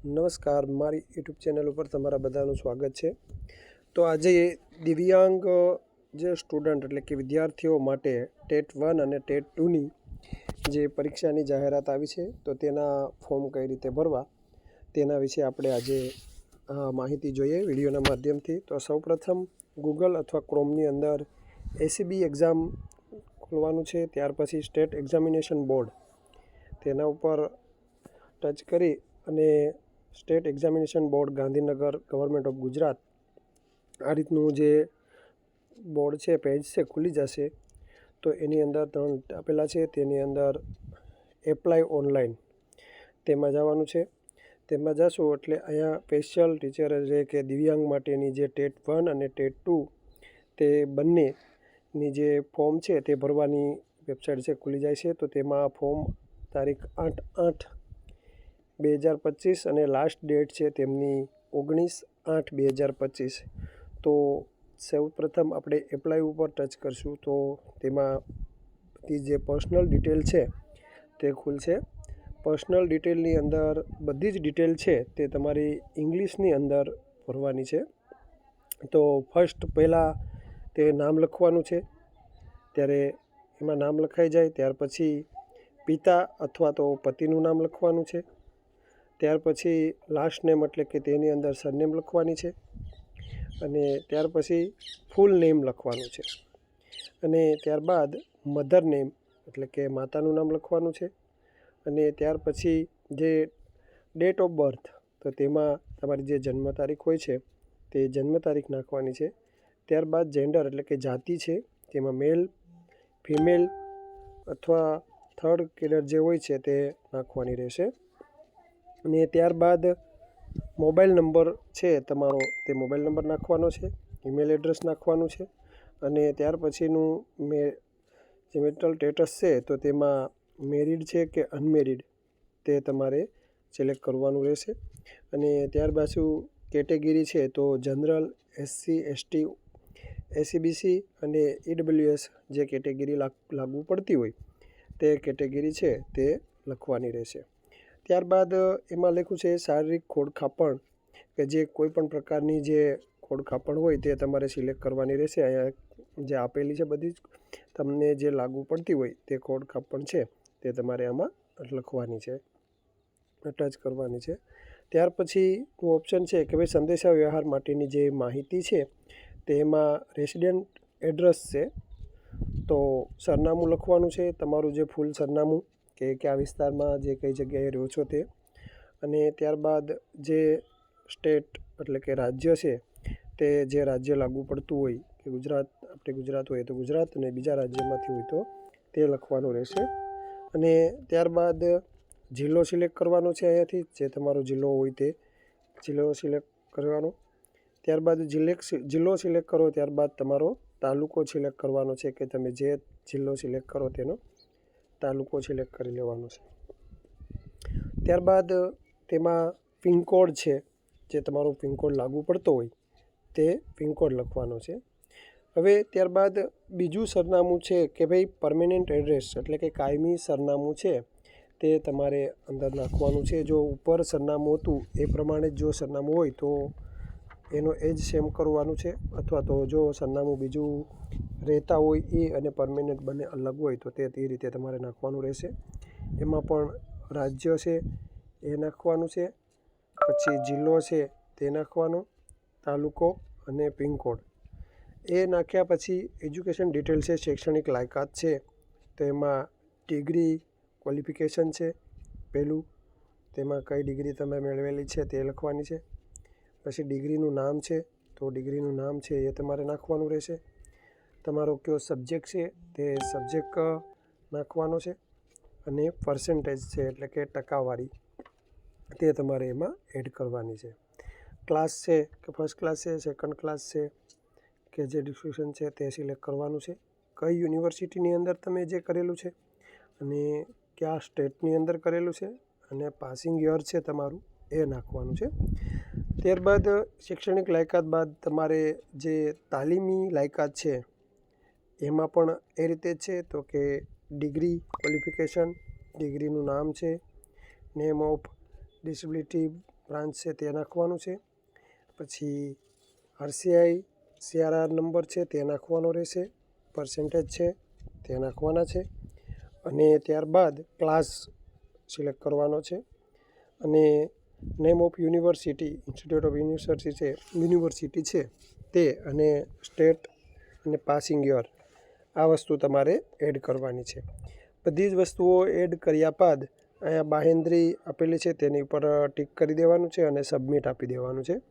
નમસ્કાર, મારી YouTube channel ઉપર તમારા બધાનું સ્વાગત છે। તો આજે દિવ્યાંગ જે સ્ટુડન્ટ એટલે કે વિદ્યાર્થીઓ માટે ટેટ 1 અને ટેટ 2ની જે પરીક્ષાની જાહેરાત આવી છે, તો તેના ફોર્મ કઈ રીતે ભરવા તેના વિશે આપણે આજે માહિતી જોઈએ વિડીયોના માધ્યમથી। તો સૌપ્રથમ ગૂગલ અથવા ક્રોમની અંદર એસીબી એક્ઝામ ખોલવાનું છે, ત્યાર પછી સ્ટેટ એક્ઝામિનેશન બોર્ડ તેના ઉપર ટચ કરી અને state examination board Gandhinagar government of Gujarat આ રીતનું જે બોર્ડ છે પેજ છે ખુલી જશે। તો એની અંદર 3 આપેલા છે, તેની અંદર એપ્લાય ઓનલાઈન તેમાં જવાનું છે। તેમાં જશો એટલે અહીંયા સ્પેશિયલ ટીચર એટલે કે દિવ્યાંગ માટેની જે ટેટ 1 અને ટેટ 2 તે બંનેની જે ફોર્મ છે તે ભરવાની વેબસાઇટ છે ખુલી જાય છે। તો તેમાં ફોર્મ તારીખ 8/8/2025 અને લાસ્ટ ડેટ છે તેમની 19/8/2025। તો સૌપ્રથમ આપણે એપ્લાય ઉપર ટચ કરશું તો તેમાં જે પર્સનલ ડિટેલ છે તે ખુલશે। પર્સનલ ડિટેલની અંદર બધી જ ડિટેલ છે તે તમારી ઇંગ્લિશની અંદર ભરવાની છે। તો ફર્સ્ટ પહેલાં તે નામ લખવાનું છે, ત્યારે એમાં નામ લખાઈ જાય ત્યાર પછી પિતા અથવા તો પતિનું નામ લખવાનું છે, ત્યાર પછી લાસ્ટ નેમ એટલે કે તેની અંદર સરનેમ લખવાની છે, અને ત્યાર પછી ફૂલ નેમ લખવાનું છે, અને ત્યારબાદ મધર નેમ એટલે કે માતાનું નામ લખવાનું છે, અને ત્યાર પછી જે ડેટ ઓફ બર્થ તો તેમાં તમારી જે જન્મ તારીખ હોય છે તે જન્મ તારીખ નાખવાની છે। ત્યારબાદ જેન્ડર એટલે કે જાતિ છે તેમાં મેલ, ફિમેલ અથવા થર્ડ કેડર જે હોય છે તે નાખવાની રહેશે। અને ત્યારબાદ મોબાઈલ નંબર છે તમારો તે મોબાઈલ નંબર નાખવાનો છે, ઈમેલ એડ્રેસ નાખવાનું છે, અને ત્યાર પછીનું જે મેરિટલ સ્ટેટસ છે તો તેમાં મેરિડ છે કે અનમેરિડ તે તમારે સિલેક્ટ કરવાનું રહેશે। અને ત્યારબાદ શું કેટેગરી છે તો જનરલ, SC ST એસીબીસી અને EWS જે કેટેગરી લાગુ પડતી હોય તે કેટેગરી છે તે લખવાની રહેશે। ત્યારબાદ એમાં લખ્યું છે શારીરિક ખોડખાપણ કે જે કોઈ પણ પ્રકારની જે ખોડખાપણ હોય તે તમારે સિલેક્ટ કરવાની રહેશે। અહીંયા જે આપેલી છે બધી જ તમને જે લાગુ પડતી હોય તે ખોડખાપણ છે તે તમારે આમાં લખવાની છે, ટચ કરવાની છે। ત્યાર પછી ઓપ્શન છે કે ભાઈ સંદેશા વ્યવહાર માટેની જે માહિતી છે તેમાં રેસિડેન્ટ એડ્રેસ છે તો સરનામું લખવાનું છે, તમારું જે ફૂલ સરનામું કે કયા વિસ્તારમાં જે કઈ જગ્યાએ રહો છો તે, અને ત્યારબાદ જે સ્ટેટ એટલે કે રાજ્ય છે તે જે રાજ્ય લાગુ પડતું હોય કે ગુજરાત, આપણે ગુજરાત હોય તો ગુજરાત અને બીજા રાજ્યમાંથી હોય તો તે લખવાનું રહેશે। અને ત્યારબાદ જિલ્લો સિલેક્ટ કરવાનો છે, અહીંયાથી જે તમારો જિલ્લો હોય તે જિલ્લો સિલેક્ટ કરવાનો। ત્યારબાદ જિલ્લો સિલેક્ટ કરો ત્યારબાદ તમારો તાલુકો સિલેક્ટ કરવાનો છે કે તમે જે જિલ્લો સિલેક્ટ કરો તેનો તાલુકો સિલેક્ટ કરી લેવાનો છે। ત્યારબાદ તેમાં પિનકોડ છે, જે તમારો પિનકોડ લાગુ પડતો હોય તે પિનકોડ લખવાનો છે। હવે ત્યારબાદ બીજું સરનામું છે કે ભાઈ પરમેનન્ટ એડ્રેસ એટલે કે કાયમી સરનામું છે તે તમારે અંદર નાખવાનું છે। જો ઉપર સરનામું હતું એ પ્રમાણે જો સરનામું હોય તો એનો એ જ સેમ કરવાનું છે, અથવા તો જો સરનામું બીજું રહેતા હોય એ અને પરમેનન્ટ બંને અલગ હોય તો તે રીતે તમારે નાખવાનું રહેશે। એમાં પણ રાજ્ય છે એ નાખવાનું છે, પછી જિલ્લો છે તે નાખવાનો, તાલુકો અને પિનકોડ એ નાખ્યા પછી એજ્યુકેશન ડિટેલ છે, શૈક્ષણિક લાયકાત છે તો એમાં ડિગ્રી ક્વોલિફિકેશન છે પહેલું, તેમાં કઈ ડિગ્રી તમે મેળવેલી છે તે લખવાની છે। પછી ડિગ્રીનું નામ છે તો ડિગ્રીનું નામ છે એ તમારે નાખવાનું રહેશે। તમારો કયો સબ્જેક્ટ છે તે સબ્જેક્ટ નાખવાનો છે, અને પર્સન્ટેજ છે એટલે કે ટકાવારી તે તમારે એમાં એડ કરવાની છે। ક્લાસ છે કે ફર્સ્ટ ક્લાસ છે, સેકન્ડ ક્લાસ છે કે જે ડિસ્ટ્રિબ્યુશન છે તે સિલેક્ટ કરવાનું છે, કઈ યુનિવર્સિટીની અંદર તમે જે કરેલું છે અને કયા સ્ટેટની અંદર કરેલું છે, અને પાસિંગ યર છે તમારું એ નાખવાનું છે। ત્યારબાદ શૈક્ષણિક લાયકાત બાદ તમારે જે તાલીમી લાયકાત છે એમાં પણ એ રીતે જ છે તો કે ડિગ્રી ક્વોલિફિકેશન, ડિગ્રીનું નામ છે, નેમ ઓફ ડિસેબિલિટી બ્રાન્ચ છે તે નાખવાનું છે. પછી RCI CRR નંબર છે તે નાખવાનો રહેશે. પર્સન્ટેજ છે તે નાખવાના છે. અને ત્યારબાદ ક્લાસ સિલેક્ટ કરવાનો છે. અને name of university, institute of university છે તે, અને સ્ટેટ અને પાસિંગ યર, આ વસ્તુ તમારે એડ કરવાની છે. બધી જ વસ્તુઓ એડ કર્યા બાદ અહીંયા બાહેંધરી આપેલી છે તેની ઉપર ટિક કરી દેવાનું છે અને સબમિટ આપી દેવાનું છે.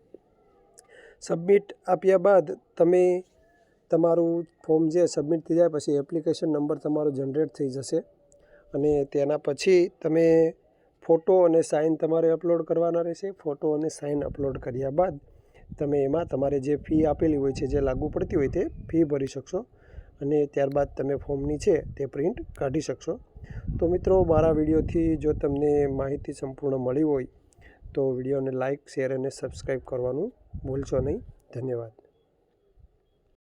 સબમિટ આપ્યા બાદ તમે તમારું ફોર્મ જે સબમિટ થઈ જાય પછી એપ્લિકેશન નંબર તમારો જનરેટ થઈ જશે. અને તેના પછી તમે ફોટો અને સાઇન તમારે અપલોડ કરવાના રહેશે. ફોટો અને સાઇન અપલોડ કર્યા બાદ તમે એમાં તમારે જે ફી આપેલી હોય છે, જે લાગુ પડતી હોય તે ફી ભરી શકશો. અને ત્યારબાદ તમે ફોર્મની છે તે પ્રિન્ટ કાઢી શકશો. તો મિત્રો, મારા વિડીયોથી જો તમને માહિતી સંપૂર્ણ મળી હોય તો વિડીયોને લાઇક, શેર અને સબસ્ક્રાઈબ કરવાનું ભૂલશો નહીં. ધન્યવાદ.